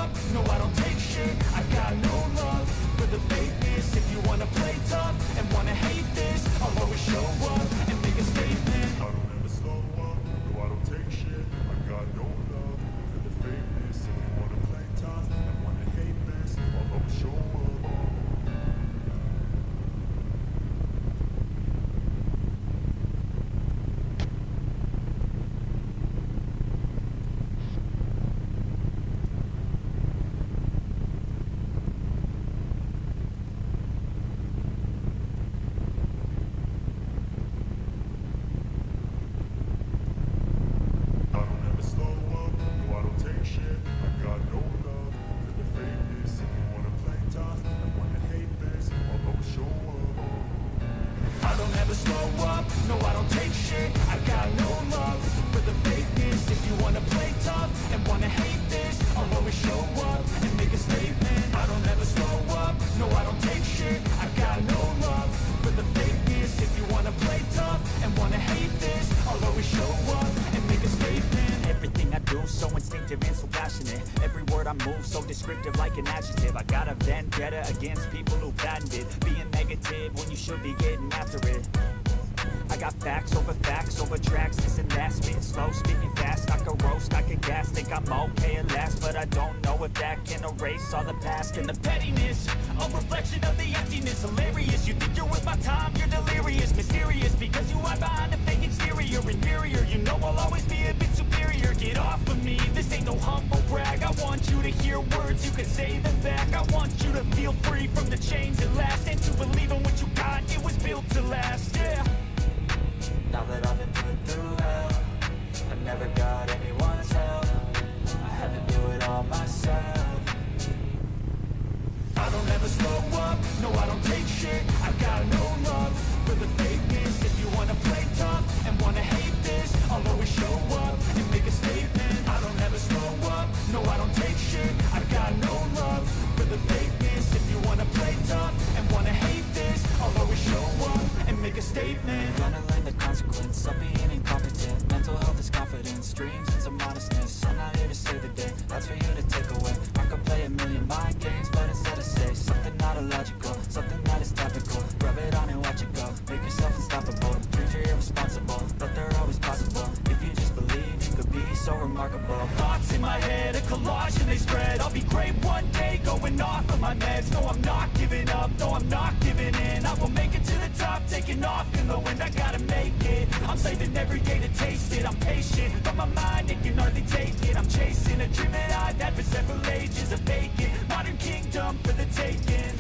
up, no I don't take shit. I got no love for the fakeness. If you wanna play tough and wanna hate this, I'll always show up and make a statement. I don't ever slow up, no I don't take shit. I got no love for the fakeness. If you wanna play tough and wanna hate this, I'll always show up. I don't ever slow up, no I don't take shit. I got no love for the fakeness. If you wanna play tough and wanna hate this, I'll always show up. I don't ever slow up, no I don't take shit. I got no love for the fakeness. If you wanna play tough and wanna hate this, I'll always show up and make a statement. I don't ever slow up, no I don't take shit. I got no love for the fakeness. If you wanna play tough and wanna hate this, I'll always show up and make a statement. Everything I do so instinctive and so passionate. Every word I move so descriptive like an adjective. I got a vendetta against people who patented being negative when you should be getting after it. I got facts over tracks, this and that. Spitting slow, speaking fast, I can roast, I can gas. Think I'm okay at last, but I don't know if that can erase all the past. And the pettiness, a reflection of the emptiness. Hilarious, you think you're worth my time, you're delirious. Mysterious, because you hide behind a fake exterior. Inferior, you know I'll always be a bit superior. Get off of me, this ain't no humble brag. I want you to hear words, you can say them back. I want you to feel free from the chains at last, and to believe in what you got, it was built to last, yeah. Now that I've been put through hell, I never got anyone's help. I had to do it all myself. I don't ever slow up, no I don't take shit. I got no love for the fakeness. If you wanna play tough and wanna hate this, I'll always show up and make a statement. I don't ever slow up, no I don't take shit. I got no love for the fakeness. If you wanna play tough and wanna hate this, I'll always show up and make a statement. Gonna learn the consequence of being incompetent. Mental health is confidence, dreams and some modestness. I'm not here to save the day, that's for you to take away. I could play a million mind games, but instead I say something not illogical, something that is topical. Rub it on and watch it go, make yourself unstoppable. Dreams are irresponsible, but they're always possible. If you just believe, you could be so remarkable. Thoughts in my head, a collage and they spread. I'll be great one day, going off of my meds. No, I'm not giving up, no, I'm not giving in. I will make it to the top, taking off in the wind. I gotta make it, I'm saving every day to taste it. I'm patient, but my mind, it can hardly take it. I'm chasing a dream that I've had for several ages. A vacant, modern kingdom for the taking.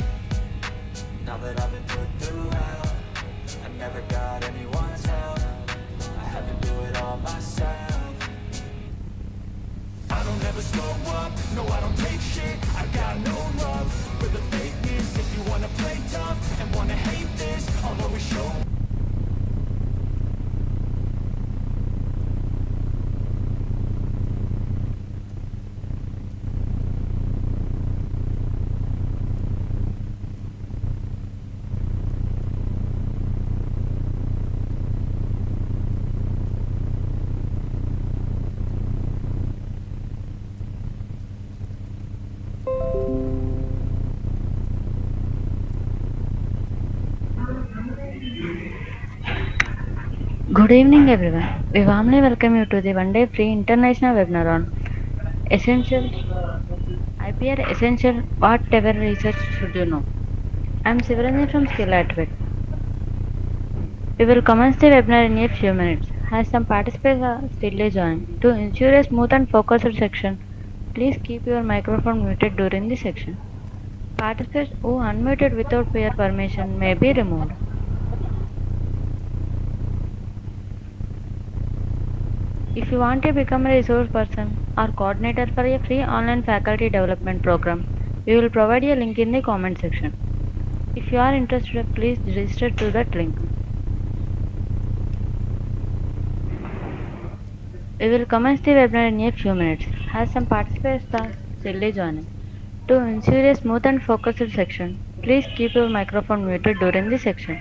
Now that I've been put through hell, I never got anyone's help. I had to do it all myself. I don't ever slow up, no I don't take shit. I got no love for the fakeness. If you wanna play tough and wanna hate this, I'll always show up. Good evening, everyone. We warmly welcome you to the one-day free international webinar on Essential IPR Essential Whatever Research Should You Know. I am Sivaranjan from Skill Activate. We will commence the webinar in a few minutes. As some participants are still joining, to ensure a smooth and focused section, please keep your microphone muted during the section. Participants who unmuted without prior permission may be removed. If you want to become a resource person or coordinator for a free online faculty development program, we will provide a link in the comment section. If you are interested, please register to that link. We will commence the webinar in a few minutes, as some participants are still joining. To ensure a smooth and focused section, please keep your microphone muted during the section.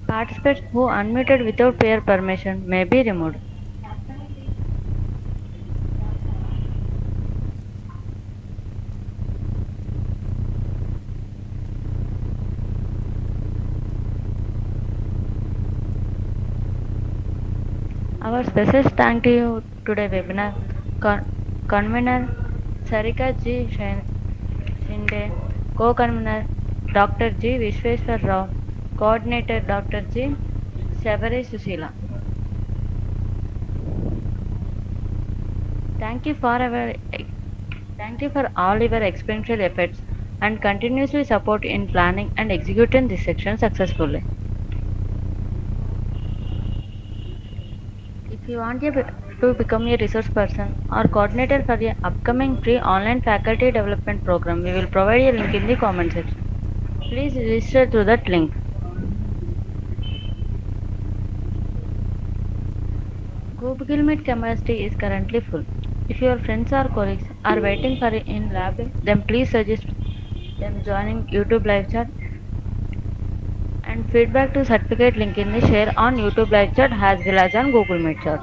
Participants who unmuted without prior permission may be removed. Our special thank to you today webinar con- convener Sarika G. Shinde, co-convener Dr. G. Vishweshwar Rao, coordinator Dr. G. Shabari Sushila. Thank you for our thank you for all your experiential efforts and continuously support in planning and executing this section successfully. If you want to become a resource person or coordinator for the upcoming free online faculty development program, we will provide a link in the comment section. Please register through that link. Google Meet capacity is currently full. If your friends or colleagues are waiting for in lab, then please suggest them joining YouTube live chat and feedback to certificate link in the share on YouTube live chat as well as on Google Meet chat.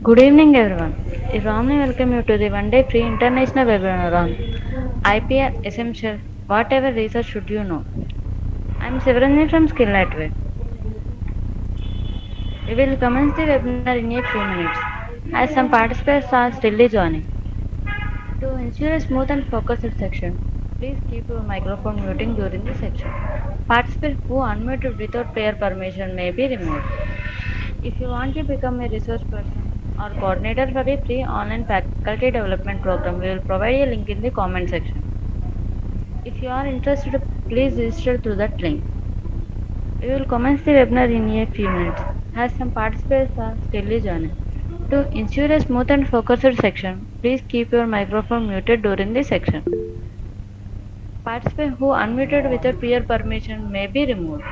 Good evening, everyone. I warmly welcome you to the one-day free international webinar on IPR Essential. Whatever research should you know? I am Sivaranjan from Skill Network. We will commence the webinar in a few minutes, as some participants are still joining. To ensure a smooth and focused section, please keep your microphone muting during the section. Participants who unmuted without prior permission may be removed. If you want to become a resource person or coordinator for a free online faculty development program, we will provide a link in the comment section. If you are interested, please register through that link. We will commence the webinar in a few minutes, as some participants are still joining. To ensure a smooth and focused section, please keep your microphone muted during the section. Participants who unmuted without prior permission may be removed.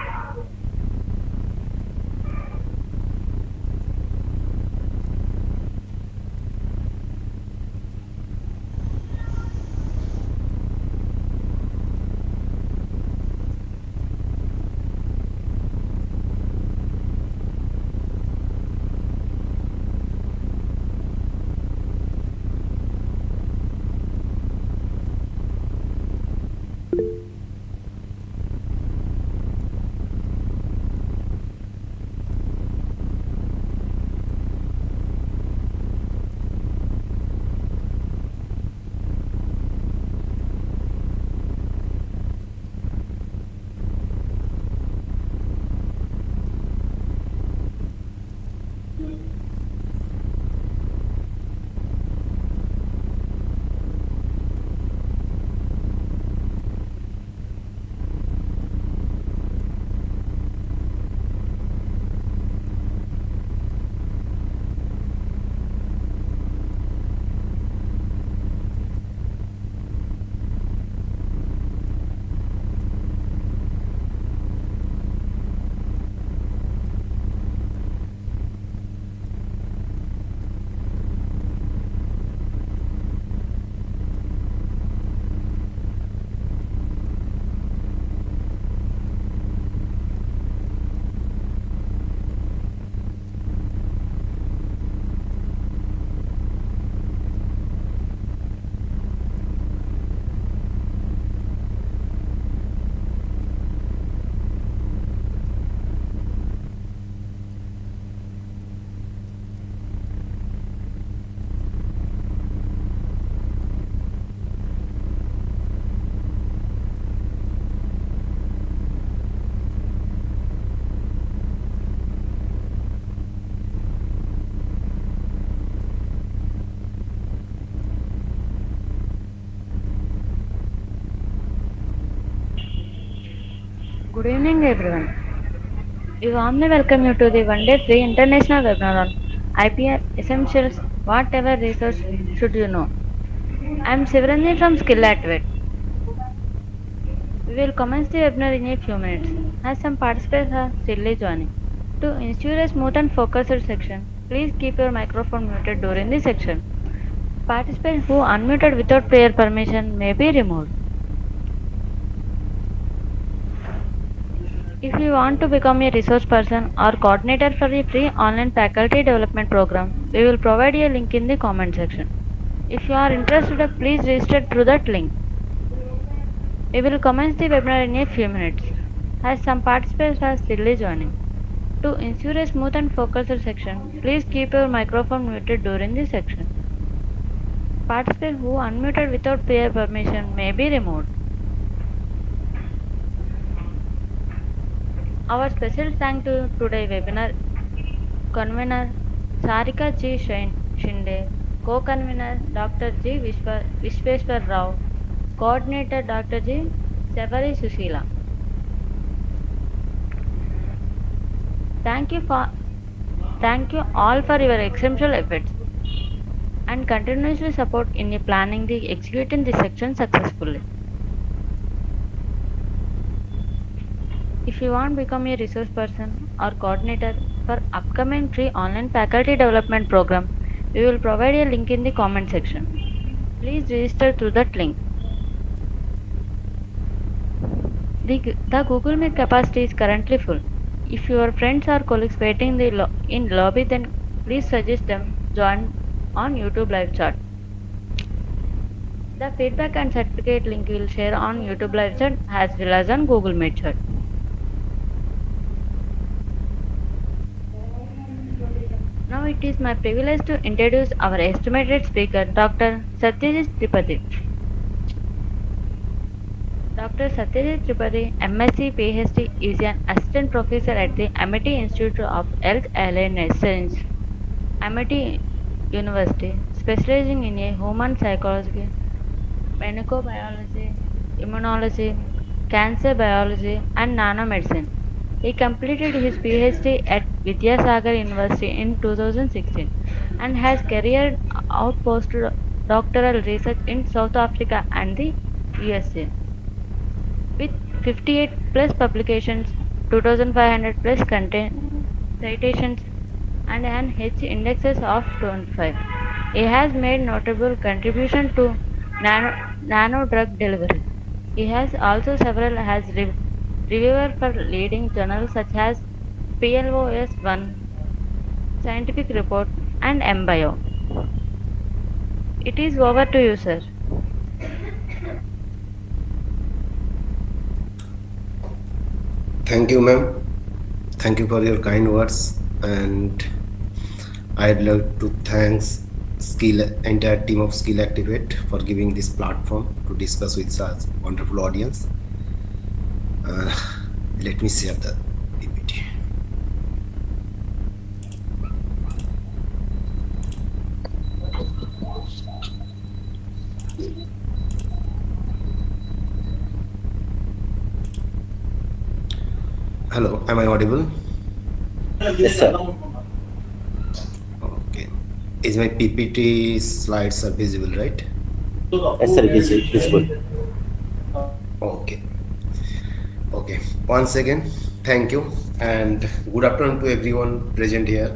Good evening, everyone. We warmly welcome you to the one-day free international webinar on IPR Essentials. Whatever research should you know? I am Sivaranjan from Skill Activate. We will commence the webinar in a few minutes, as some participants are still joining. To ensure a smooth and focused section, please keep your microphone muted during the section. Participants who unmuted without prior permission may be removed. If you want to become a resource person or coordinator for a free online faculty development program, we will provide a link in the comment section. If you are interested, please register through that link. We will commence the webinar in a few minutes, as some participants are still joining. To ensure a smooth and focused section, please keep your microphone muted during the section. Participants who unmuted without prior permission may be removed. Our special thanks to today's webinar convener Sarika G. Shinde, co-convener Dr. G. Vishweshwar Rao, coordinator Dr. G. Sevari Sushila. Thank you for thank you all for your exceptional efforts and continuous support in planning the executing the section successfully. If you want to become a resource person or coordinator for upcoming free online faculty development program, we will provide a link in the comment section. Please register through that link. The Google Meet capacity is currently full. If your friends or colleagues waiting in lobby, then please suggest them join on YouTube live chat. The feedback and certificate link we will share on YouTube live chat as well as on Google Meet chat. Now it is my privilege to introduce our estimated speaker, Dr. Satyajit Tripathy. Dr. Satyajit Tripathy, MSc PhD, is an assistant professor at the Amity Institute of Health Allied Science, Amity University, specializing in human psychology, medicobiology, immunology, cancer biology, and nanomedicine. He completed his PhD at Vidyasagar University in 2016 and has carried out postdoctoral research in South Africa and the USA. With 58 plus publications, 2500 plus content citations, and an H indexes of 25. He has made notable contribution to nano drug delivery. He has also several as reviewer for leading journals such as PLOS 1, Scientific Report, and MBio. It is over to you, sir. Thank you, ma'am. Thank you for your kind words, and I'd like to thanks Skill entire team of Skill Activate for giving this platform to discuss with such wonderful audience. Uh, Let me share the PPT. Hello, am I audible? Yes, sir. Okay. Is my PPT slides are visible, right? Yes, sir. It is good. Okay. Okay. Once again, thank you and good afternoon to everyone present here.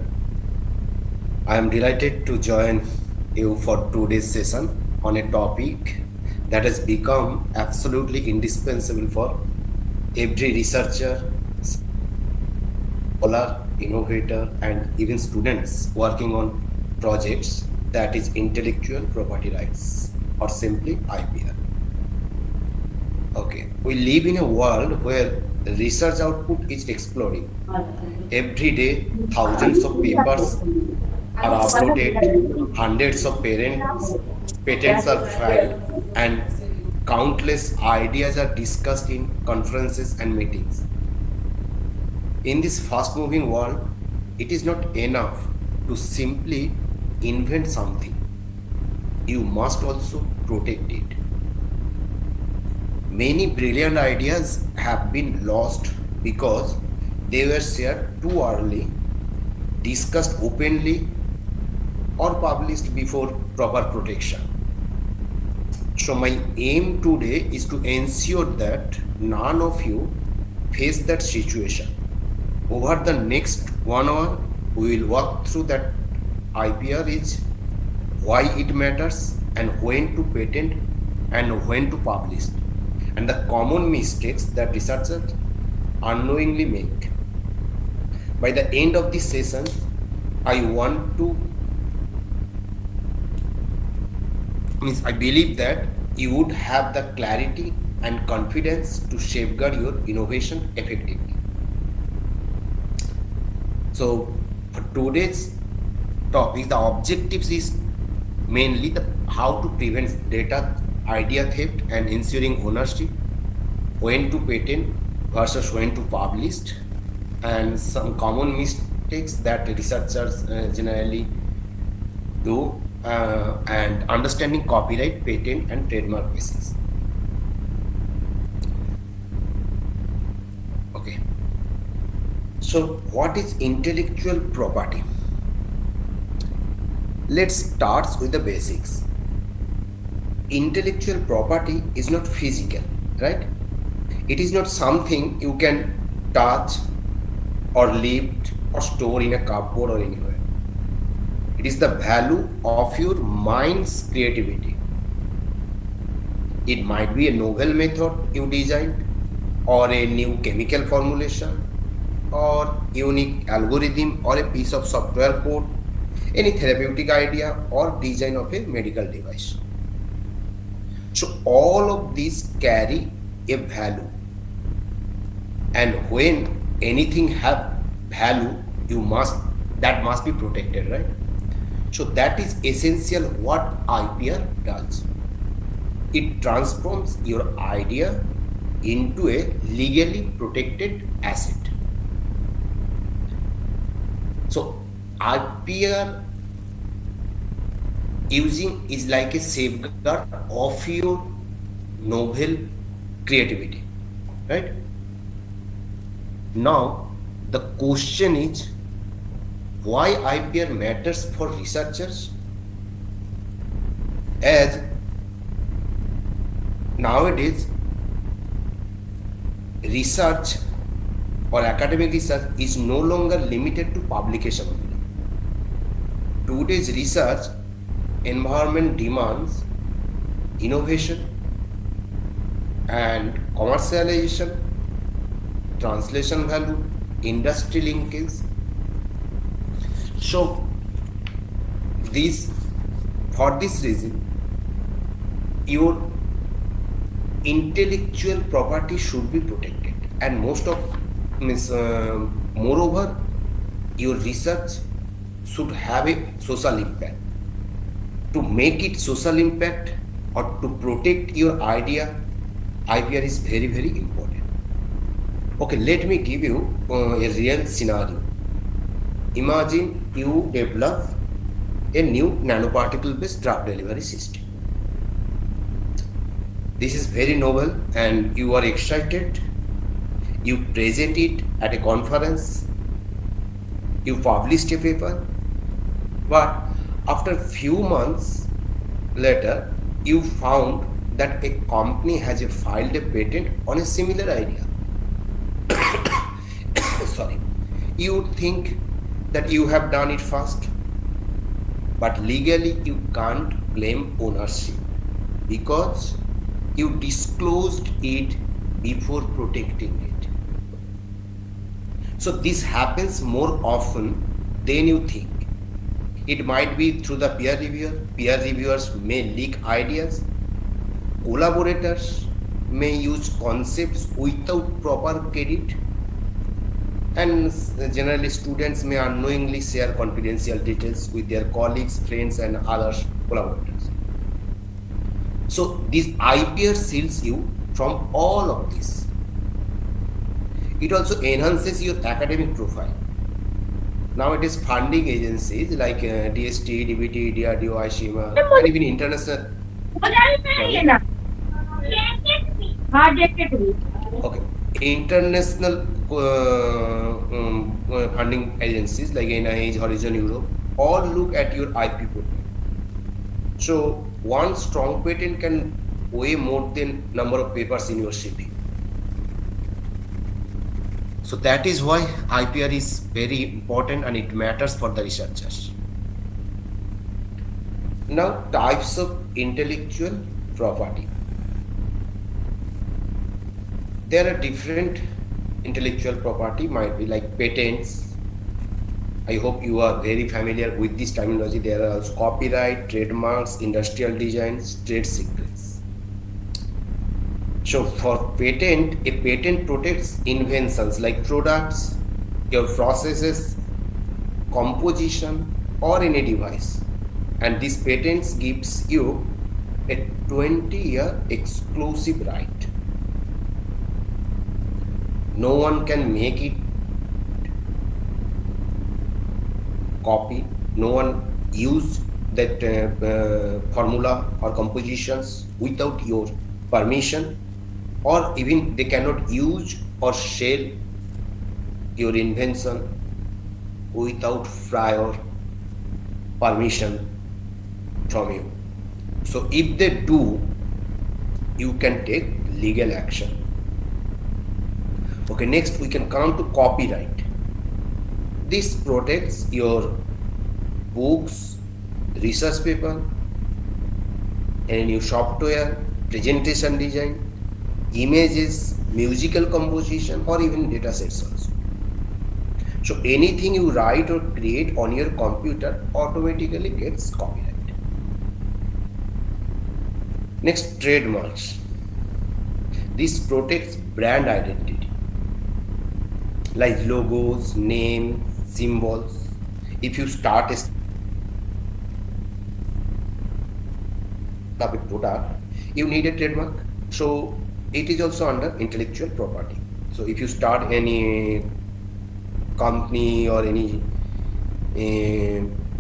I am delighted to join you for today's session on a topic that has become absolutely indispensable for every researcher, scholar, innovator, and even students working on projects, that is intellectual property rights, or simply IPR. Okay, we live in a world where research output is exploding. Every day, thousands of papers are uploaded, hundreds of patents are filed, and countless ideas are discussed in conferences and meetings. In this fast moving world, it is not enough to simply invent something. You must also protect it. Many brilliant ideas have been lost because they were shared too early, discussed openly, or published before proper protection. So, my aim today is to ensure that none of you face that situation. Over the next 1 hour, we will walk through that IPR is, why it matters, and when to patent and when to publish, and the common mistakes that researchers unknowingly make. By the end of this session, I want to means I believe that you would have the clarity and confidence to safeguard your innovation effectively. So for today's topic, the objectives is mainly the how to prevent data idea theft and ensuring ownership, when to patent versus when to publish, and some common mistakes that researchers generally do, and understanding copyright, patent, and trademark basis. Okay. So, what is intellectual property? Let's start with the basics. Intellectual property is not physical, right? It is not something you can touch or lift or store in a cupboard or anywhere. It is the value of your mind's creativity. It might be a novel method you designed, or a new chemical formulation, or unique algorithm, or a piece of software code, any therapeutic idea or design of a medical device. So all of these carry a value, and when anything have value, that must be protected, right? So that is essential what IPR does. It transforms your idea into a legally protected asset. So IPR using is like a safeguard of your novel creativity, right? Now the question is, why IPR matters for researchers? As nowadays research or academic research is no longer limited to publication only. Today's research environment demands innovation and commercialization, translation value, industry linkage. So for this reason, your intellectual property should be protected, and moreover, your research should have a social impact. To make it social impact or to protect your idea, IPR is very, very important. Okay, let me give you a real scenario. Imagine you develop a new nanoparticle based drug delivery system. This is very novel and you are excited. You present it at a conference, you published a paper, but after few months later, you found that a company has filed a patent on a similar idea. Sorry. You would think that you have done it fast, but legally you can't claim ownership because you disclosed it before protecting it. So this happens more often than you think. It might be through the peer reviewer. Peer reviewers may leak ideas. Collaborators may use concepts without proper credit. And generally students may unknowingly share confidential details with their colleagues, friends and other collaborators. So this IPR shields you from all of this. It also enhances your academic profile. Now it is funding agencies like DST, DBT, DRDO, ICMA, and even international. Okay, international funding agencies like NIH, Horizon Europe, all look at your IP profile. So one strong patent can weigh more than number of papers in your CV. So that is why IPR is very important and it matters for the researchers. Now, types of intellectual property. There are different intellectual property, might be like patents. I hope you are very familiar with this terminology. There are also copyright, trademarks, industrial designs, trade secrets. So for patent, a patent protects inventions like products, your processes, composition, or any device. And this patents gives you a 20-year exclusive right. No one can make it copy, no one use that formula or compositions without your permission, or even they cannot use or sell your invention without prior permission from you. So if they do, you can take legal action. Okay, next we can come to copyright. This protects your books, research paper, any new software, presentation design, images, musical composition, or even data sets also. So anything you write or create on your computer automatically gets copyright. Next, trademarks. This protects brand identity, like logos, names, symbols. If you start a product, you need a trademark. So it is also under intellectual property. So if you start any company or any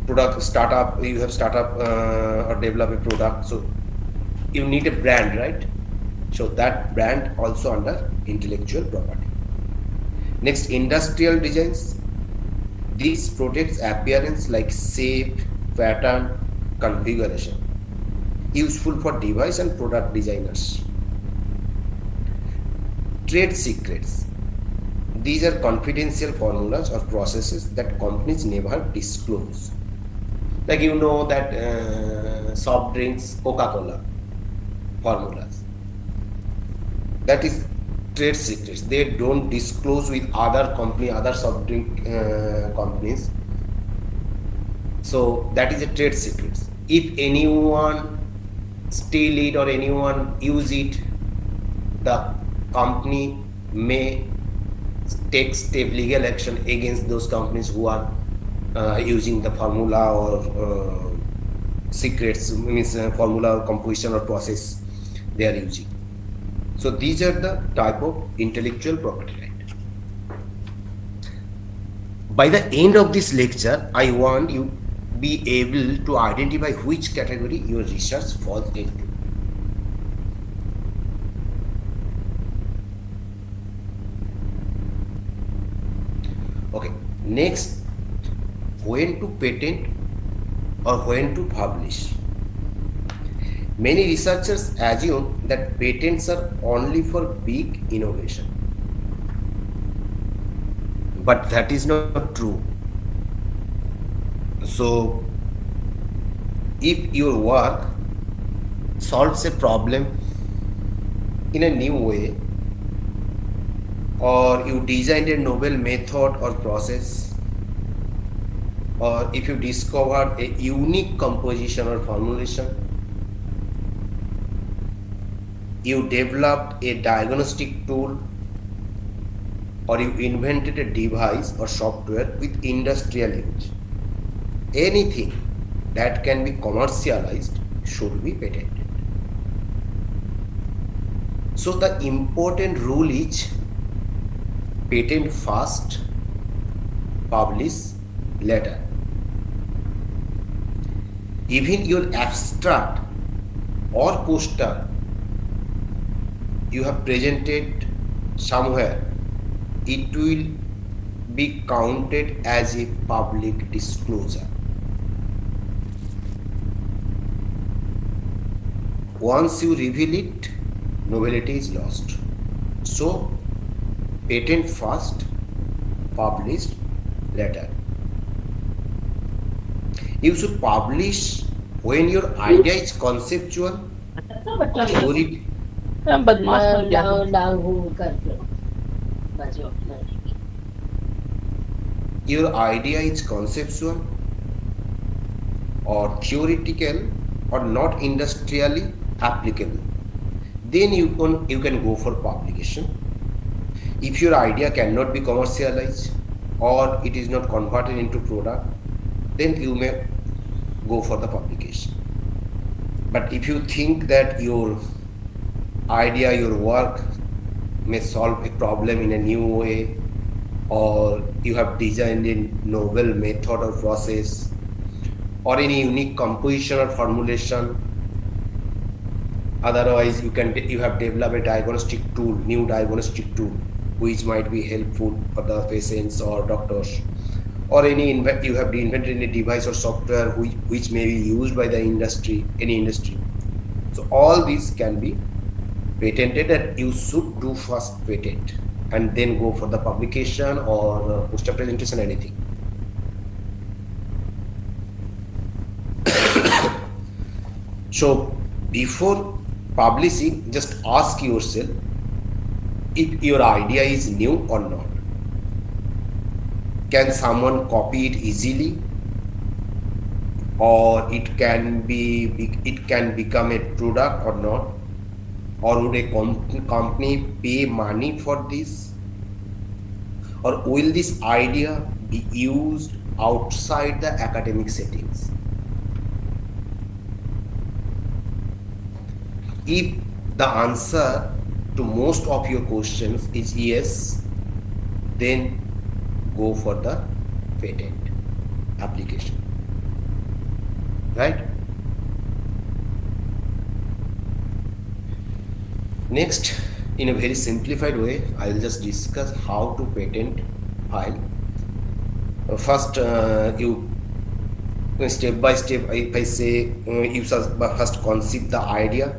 product startup, you have startup or develop a product, so you need a brand, right? So that brand also under intellectual property. Next, industrial designs. This protects appearance like shape, pattern, configuration. Useful for device and product designers. Trade secrets. These are confidential formulas or processes that companies never disclose. Like you know that soft drinks, Coca-Cola formulas. That is trade secrets. They don't disclose with other company, other soft drink companies. So that is a trade secret. If anyone steal it or anyone use it, the company may take legal action against those companies who are using the formula or secrets, means formula or composition or process they are using. So these are the type of intellectual property right. By the end of this lecture, I want you be able to identify which category your research falls into. Okay, next, when to patent or when to publish. Many researchers assume that patents are only for big innovation. But that is not true. So, if your work solves a problem in a new way, or you designed a novel method or process, or if you discovered a unique composition or formulation, you developed a diagnostic tool, or you invented a device or software with industrial use, anything that can be commercialized should be patented. So the important rule is patent first, publish later. Even your abstract or poster you have presented somewhere, it will be counted as a public disclosure. Once you reveal it, novelty is lost. So, patent first, published later. You should publish when your idea is conceptual, theory, बदमाश बन गया तू। your idea is conceptual or theoretical or not industrially applicable. Then you can go for publication. If your idea cannot be commercialized or it is not converted into product, then you may go for the publication. But if you think that your idea, your work may solve a problem in a new way, or you have designed a novel method or process, or any unique composition or formulation, otherwise you have developed a diagnostic tool, new diagnostic tool, which might be helpful for the patients or doctors, or you have invented any device or software which may be used by the industry, any industry. So all these can be patented, and you should do first patent and then go for the publication or poster presentation, anything. So before publishing, just ask yourself if your idea is new or not. Can someone copy it easily, or it can become a product or not, or would a company pay money for this, or will this idea be used outside the academic settings? If the answer to most of your questions is yes, then go for the patent application, right? Next, in a very simplified way, I will just discuss how to patent file. First, you step by step, if I say you first conceive the idea,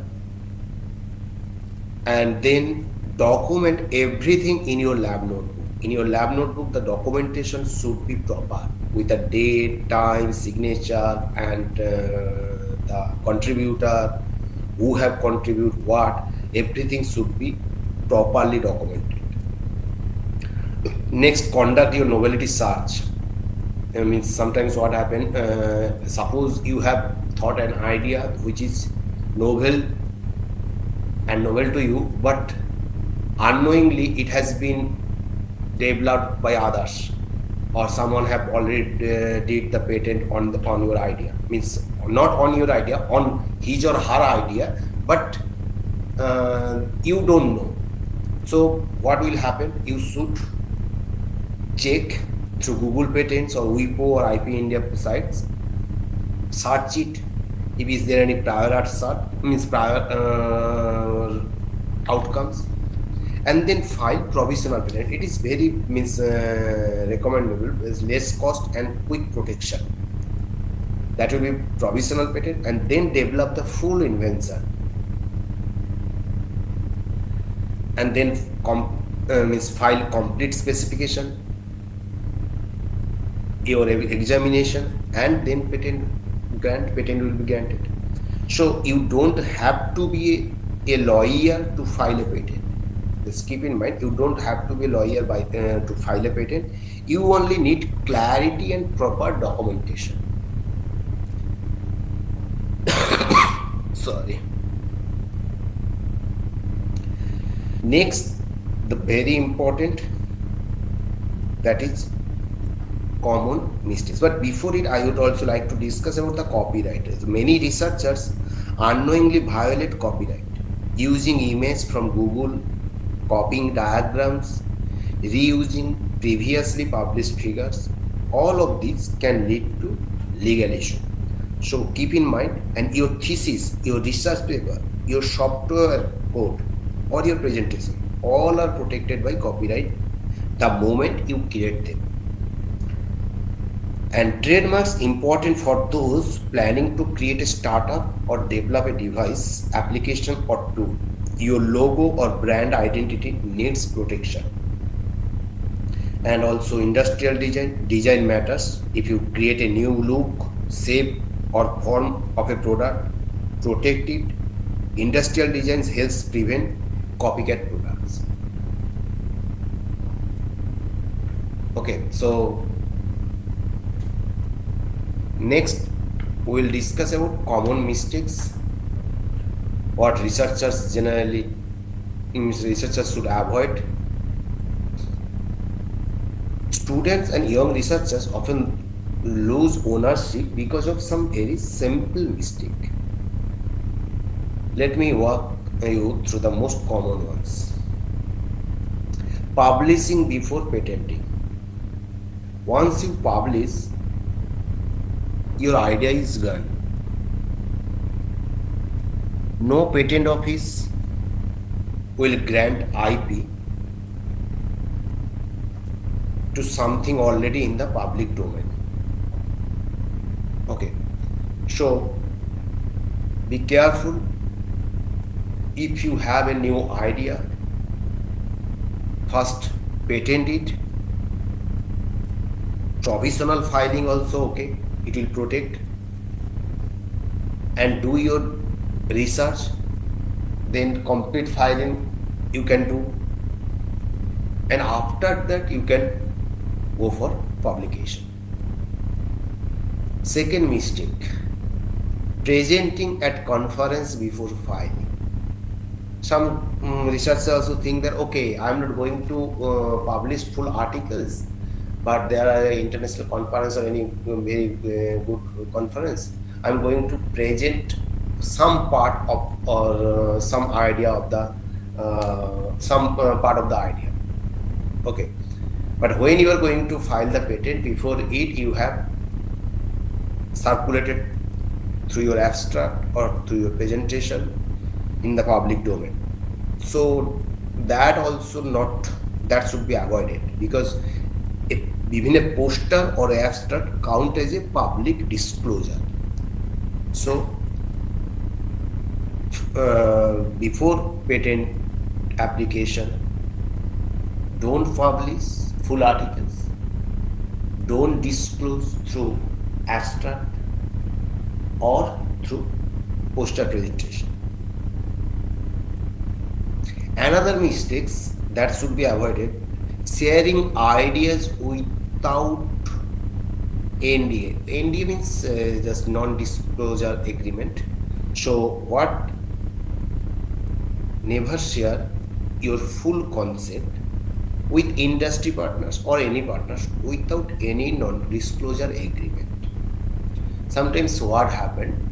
and then document everything in your lab notebook. In your lab notebook, the documentation should be proper with the date, time, signature, and the contributor, who have contributed what. Everything should be properly documented. Next, conduct your novelty search. I mean, sometimes what happens, suppose you have thought an idea which is novel to you, but unknowingly it has been developed by others, or someone have already did the patent on your idea. Means not on your idea, on his or her idea, but you don't know. So what will happen? You should check through Google Patents or WIPO or IP India sites, search it. If is there any prior art search, means prior outcomes, and then file provisional patent. It is very recommendable. There's less cost and quick protection. That will be provisional patent, and then develop the full invention, and then file complete specification, your examination, and then patent will be granted. So you don't have to be a lawyer to file a patent. Just keep in mind, you don't have to be a lawyer to file a patent. You only need clarity and proper documentation. Sorry. Next, the very important, that is common mistakes. But before it, I would also like to discuss about the copywriters. Many researchers unknowingly violate copyright using images from Google, copying diagrams, reusing previously published figures. All of these can lead to legal issue. So keep in mind, and your thesis, your research paper, your software code, or your presentation, all are protected by copyright the moment you create them. And trademarks important for those planning to create a startup or develop a device, application or tool. Your logo or brand identity needs protection. And also industrial design matters. If you create a new look, shape or form of a product, protect it. Industrial design helps prevent copycat products. Okay, so next we will discuss about common mistakes, what researchers should avoid. Students and young researchers often lose ownership because of some very simple mistake. Let me walk you through the most common ones. Publishing before patenting. Once you publish, your idea is gone. No patent office will grant IP to something already in the public domain. Okay, so be careful. If you have a new idea, first patent it. Provisional filing also okay, it will protect. And do your research, then complete filing you can do, and after that you can go for publication. Second mistake, presenting at conference before filing. Some researchers also think that okay, I'm not going to publish full articles, but there are international conference or any very good conference, I'm going to present some part of or some idea of the part of the idea. Okay, but when you are going to file the patent, before it you have circulated through your abstract or through your presentation in the public domain. So that also that should be avoided, because even a poster or abstract count as a public disclosure. So before patent application, don't publish full articles, don't disclose through abstract or through poster presentation. Another mistakes that should be avoided, sharing ideas without NDA. NDA means just non-disclosure agreement. So what? Never share your full concept with industry partners or any partners without any non-disclosure agreement. Sometimes what happened,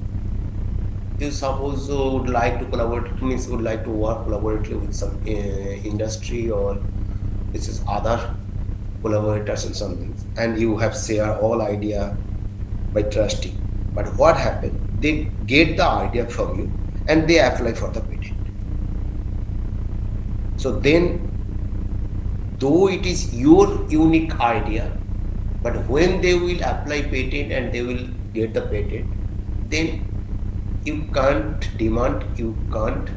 you suppose would like to collaborate, means would like to work collaboratively with some industry or this is other collaborators and something, and you have shared all idea by trusting. But what happened? They get the idea from you and they apply for the patent. So then, though it is your unique idea, but when they will apply patent and they will get the patent, then you can't demand, you can't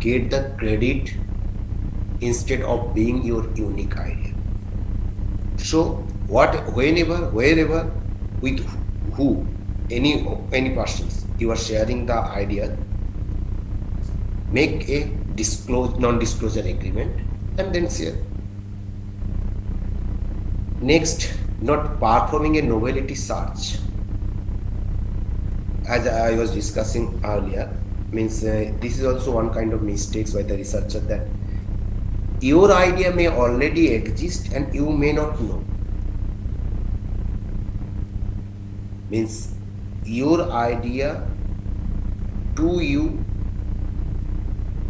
get the credit instead of being your unique idea. So whenever, wherever, with who, any persons you are sharing the idea, make a non-disclosure agreement and then share. Next, not performing a novelty search. As I was discussing earlier, means this is also one kind of mistakes by the researcher, that your idea may already exist and you may not know. Means your idea to you,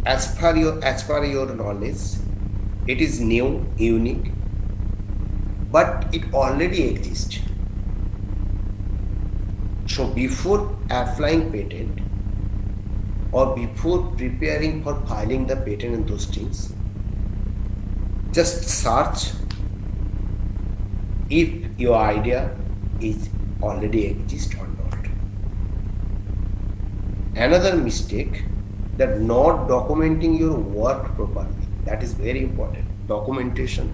as per your knowledge, it is new, unique, but it already exists. So before applying patent or before preparing for filing the patent and those things, just search if your idea is already exist or not. Another mistake, that not documenting your work properly. That is very important. Documentation,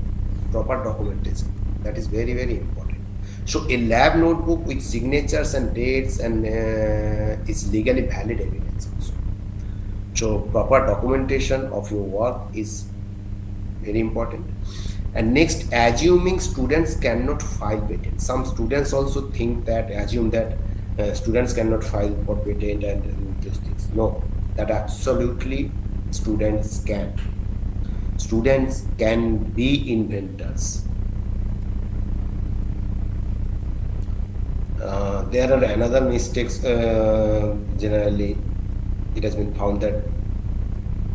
proper documentation. That is very, very important. So a lab notebook with signatures and dates and is legally valid evidence also. So proper documentation of your work is very important. And next, assuming students cannot file patent. Some students also think that, assume that students cannot file for patent and those things. No, that absolutely students can. Students can be inventors. There are another mistakes. Generally, it has been found that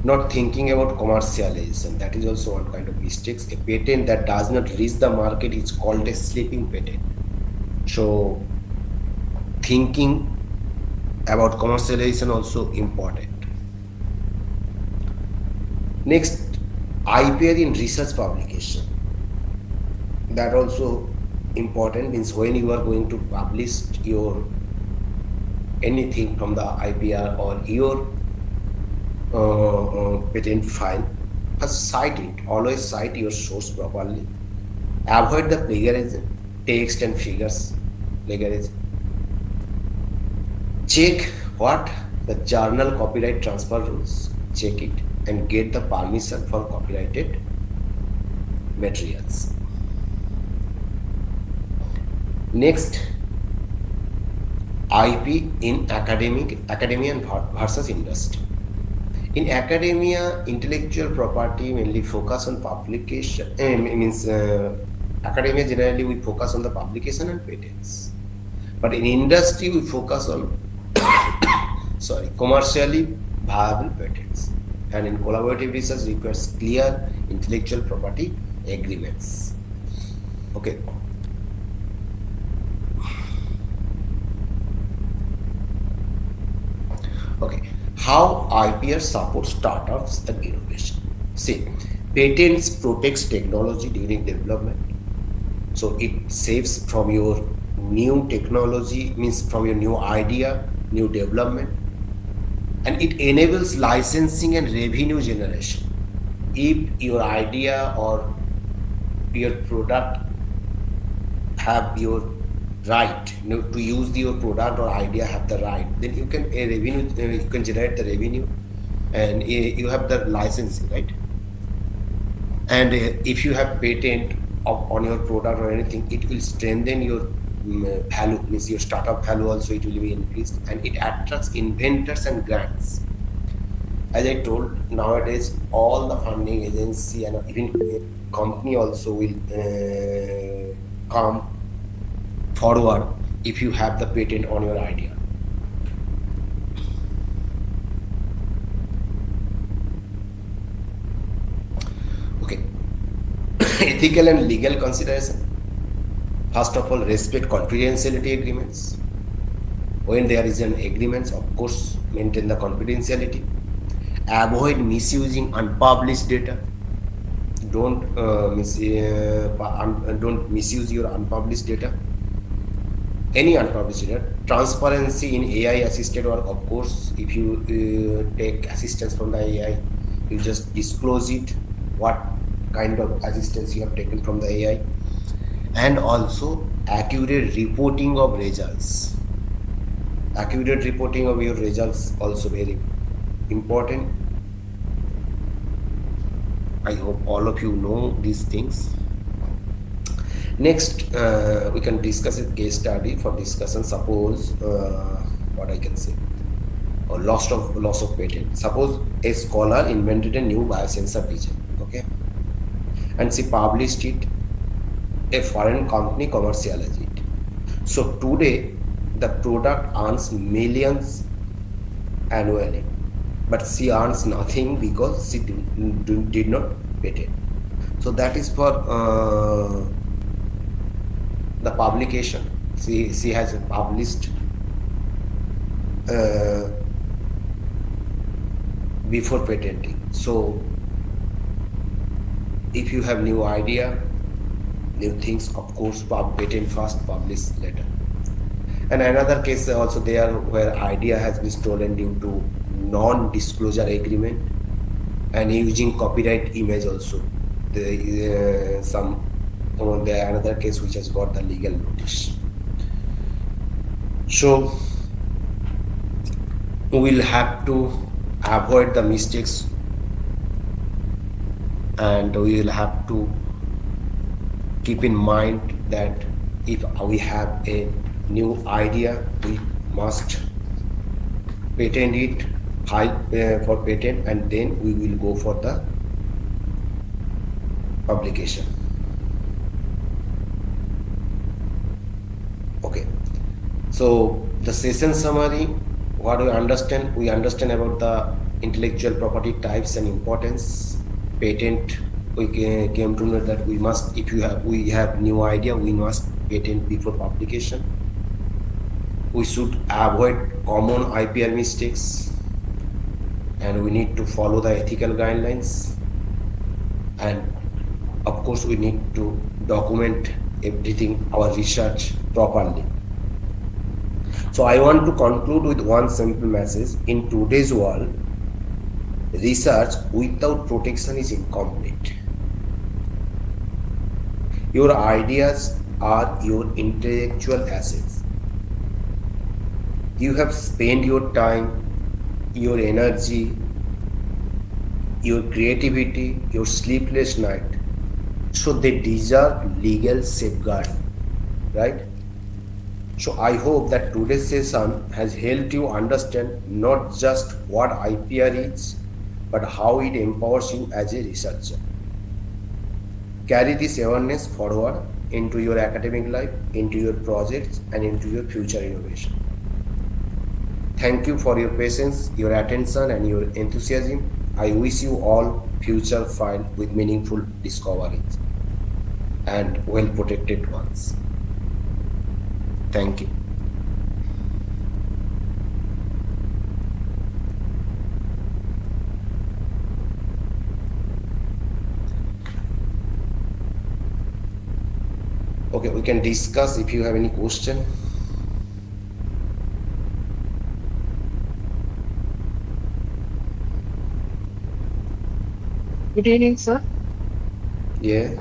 not thinking about commercialization, that is also one kind of mistakes. A patent that does not reach the market is called a sleeping patent. So thinking about commercialization also important. Next, IPR in research publication, that also important. Means when you are going to publish your anything from the IPR or your patent file, first cite it. Always cite your source properly. Avoid the plagiarism, text and figures plagiarism. Check what the journal copyright transfer rules. Check it and get the permission for copyrighted materials. Next, IP in academia versus industry. In academia, intellectual property mainly focus on publication. Academia generally we focus on the publication and patents, but in industry we focus on commercially viable patents. And in collaborative research requires clear intellectual property agreements. Okay. Okay. How IPR supports startups and innovation. See, patents protects technology during development. So it saves from your new technology, means from your new idea, new development. And it enables licensing and revenue generation. If your idea or your product have your right, to use your product or idea have the right, then you can you can generate the revenue, and you have the licensing, right? And if you have patent on your product or anything, it will strengthen your value, means your startup value also, it will be increased, and it attracts inventors and grants. As I told, nowadays all the funding agency and even company also will come forward if you have the patent on your idea. Okay. Ethical and legal consideration. First of all, respect confidentiality agreements. When there is an agreement, of course, maintain the confidentiality. Avoid misusing unpublished data. Don't misuse your unpublished data. Any unpublished data. Transparency in AI assisted work. Of course, if you take assistance from the AI, you just disclose it, what kind of assistance you have taken from the AI. And also accurate reporting of results. Accurate reporting of your results also very important. I hope all of you know these things. Next, we can discuss a case study for discussion. Suppose what I can say, or loss of patent. Suppose a scholar invented a new biosensor vision, okay, and she published it. A foreign company commercialized it. So today the product earns millions annually, but she earns nothing because she did not patent. So that is for the publication. She has published before patenting. So if you have new idea, new things, of course, patent first, publish later. And another case also there where idea has been stolen due to non-disclosure agreement and using copyright image also. There another case which has got the legal notice. So we will have to avoid the mistakes, and we will have to keep in mind that if we have a new idea, we must patent it, file for patent, and then we will go for the publication. Okay, so the session summary, what do we understand? We understand about the intellectual property types and importance. Patent, we came to know that we must, if we have new idea, we must patent before publication. We should avoid common IPR mistakes, and we need to follow the ethical guidelines, and of course we need to document everything, our research properly. So I want to conclude with one simple message. In today's world, research without protection is incomplete. Your ideas are your intellectual assets. You have spent your time, your energy, your creativity, your sleepless night. So they deserve legal safeguard, right? So I hope that today's session has helped you understand not just what IPR is, but how it empowers you as a researcher. Carry this awareness forward into your academic life, into your projects, and into your future innovation. Thank you for your patience, your attention, and your enthusiasm. I wish you all future filled with meaningful discoveries and well-protected ones. Thank you. Okay, we can discuss if you have any question. Good evening, sir. Yeah.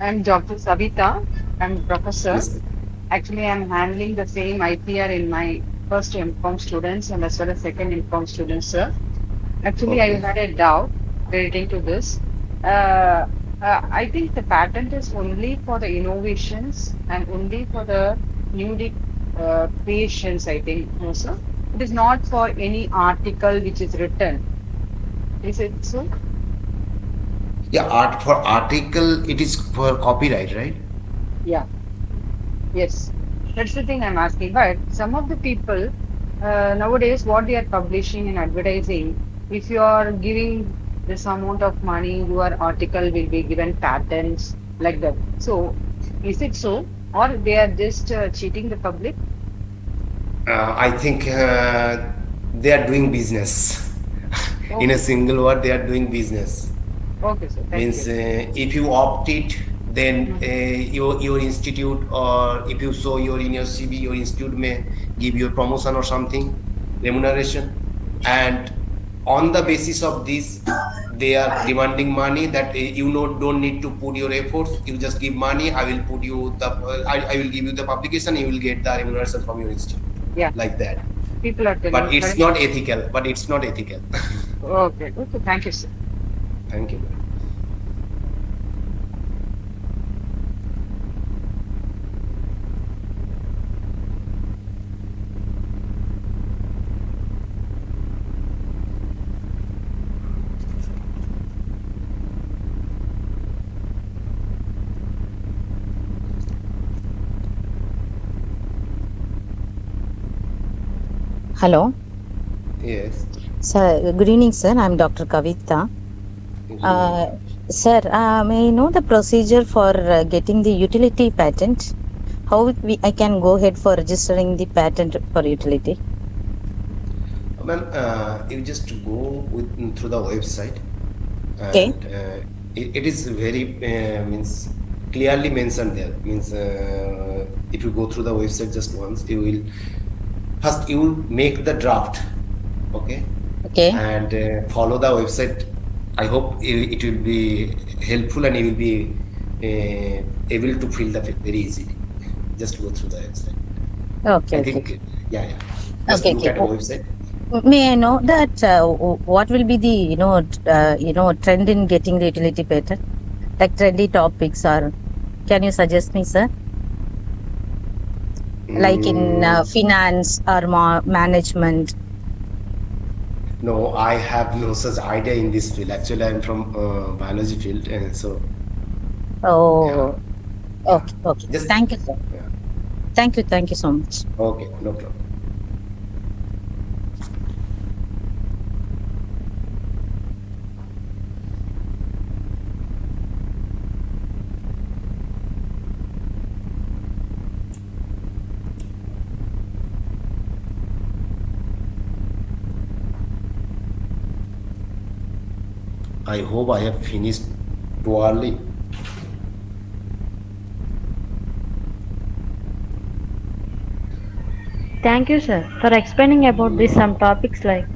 I'm Dr. Savita. I'm professor. Please. Actually, I'm handling the same IPR in my first MCOM students and as well as second MCOM students, sir. Actually, I Okay. had a doubt relating to this. I think the patent is only for the innovations and only for the newly creations, I think, no, sir. It is not for any article which is written. Is it so? Yeah, art for article, it is for copyright, right? Yeah. Yes, that's the thing I'm asking. But some of the people nowadays, what they are publishing and advertising, if you are giving this amount of money, your article will be given patents like that. So, is it so, or they are just cheating the public? I think they are doing business. In a Okay, single word, they are doing business. okay, sir. Thank Means you. if you opt it, then Mhm. your institute, or if you show your in your CV, your institute may give you a promotion or something, remuneration, and on the basis of this, they are demanding money that you don't need to put your efforts. You just give money. I will put you the I will give you the publication. You will get the remuneration from your institute, Yeah, like that. people are But telling it's not correct. ethical. But it's not ethical. Okay, okay. Thank you, sir. Thank you. Hello. Yes. Sir, good evening, sir. I'm Dr. Kavita. Good Uh, evening. Sir, may I know the procedure for getting the utility patent? How I can go ahead for registering the patent for utility? Ma'am, you just go through the website, Okay. and it is very means clearly mentioned there. Means if you go through the website just once, you will first you will make the draft, okay, Okay. and follow the website. I hope it will be helpful and you will be able to fill the very easily. Just go through the website. Okay. I Okay. think, yeah, yeah. Just Okay. look Okay. at the website. May I know that what will be the trend in getting the utility patent? Like trendy topics, or can you suggest me, sir? Like in Mm, finance or management. no, I have no such idea in this field. Actually, I'm from biology field, and so yeah, Oh, yeah. okay. Okay. Just Thank you, sir. yeah. Thank you. Thank you so much. Okay, no problem. I hope I have finished too early. Thank you, sir, for explaining about this some topics like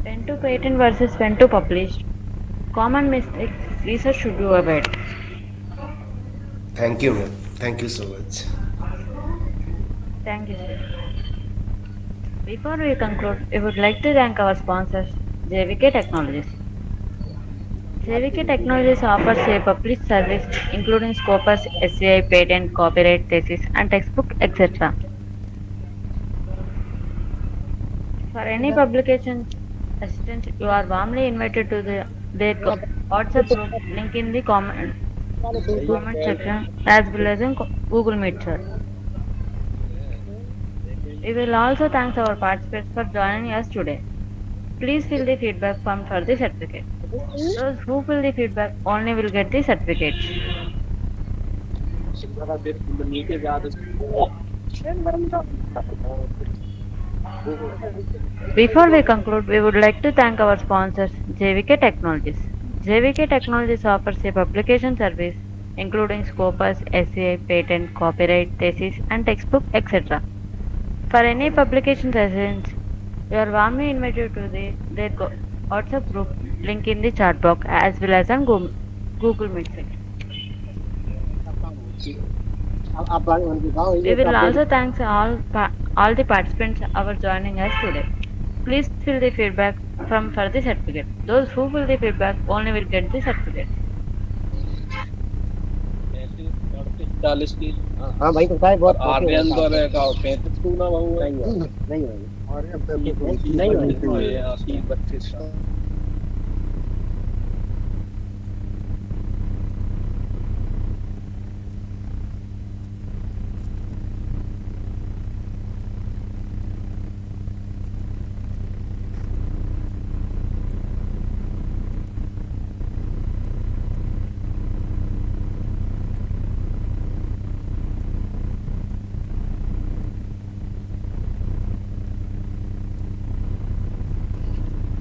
when to patent versus when to publish, common mistakes research should do avoid. Thank you, man. Thank you so much. Thank you, sir. Before we conclude, we would like to thank our sponsors, JVK Technologies. JVK Technologies offers a published service including Scopus, SCI, patent, copyright, thesis, and textbook, etc. For any publication assistance, you are warmly invited to their WhatsApp group link in the comment section as well as in Google Meet, sir. We will also thank our participants for joining us today. Please fill the feedback form for the certificate. Those who fill the feedback only will get the certificates. Before we conclude, we would like to thank our sponsors, JVK Technologies. JVK Technologies offers a publication service including Scopus, SCI, patent, copyright, thesis, and textbook, etc. For any publication sessions, you are warmly invited to their WhatsApp group link in the chat box as well as on Google Meet section. We will also thank all the participants for joining us today. Please fill the feedback from for the certificate. Those who fill the feedback only will get the certificate.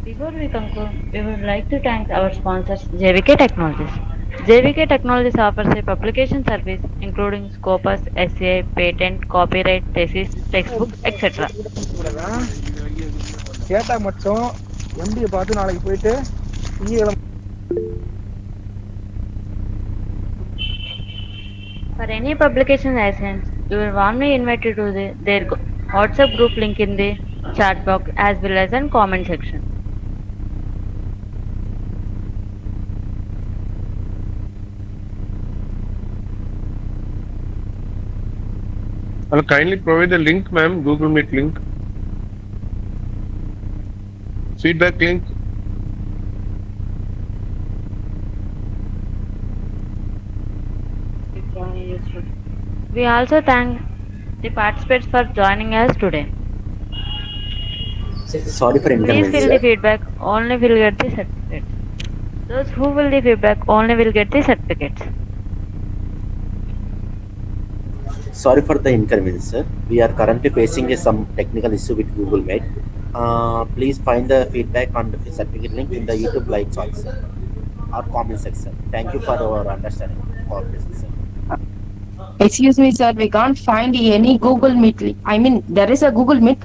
Before we conclude, we would like to thank our sponsors, JVK Technologies. JVK Technologies offers a publication service including Scopus, SCI, patent, copyright, thesis, textbook, etc. கேட்டா மட்டும் எம்டியை பார்த்து நாளைக்கு போயிட்டு திங்கக்கிழமை For any publication license, you are warmly invited to their WhatsApp group link in the chat box as well as in comment section. I'll kindly provide the link, ma'am, Google Meet link. Feedback link. We also thank the participants for joining us today. Sorry for Please inconvenience, fill the sir. feedback, only will get the certificates. Those who fill the feedback only will get the certificates. Sorry for the inconvenience, sir. We are currently facing some technical issue with Google Meet. Please find the feedback on the certificate link in the YouTube live also. or comment section. Thank you for your understanding. Cooperation, sir. Excuse me, sir, we can't find any Google Meet link. I mean, there is a Google Meet,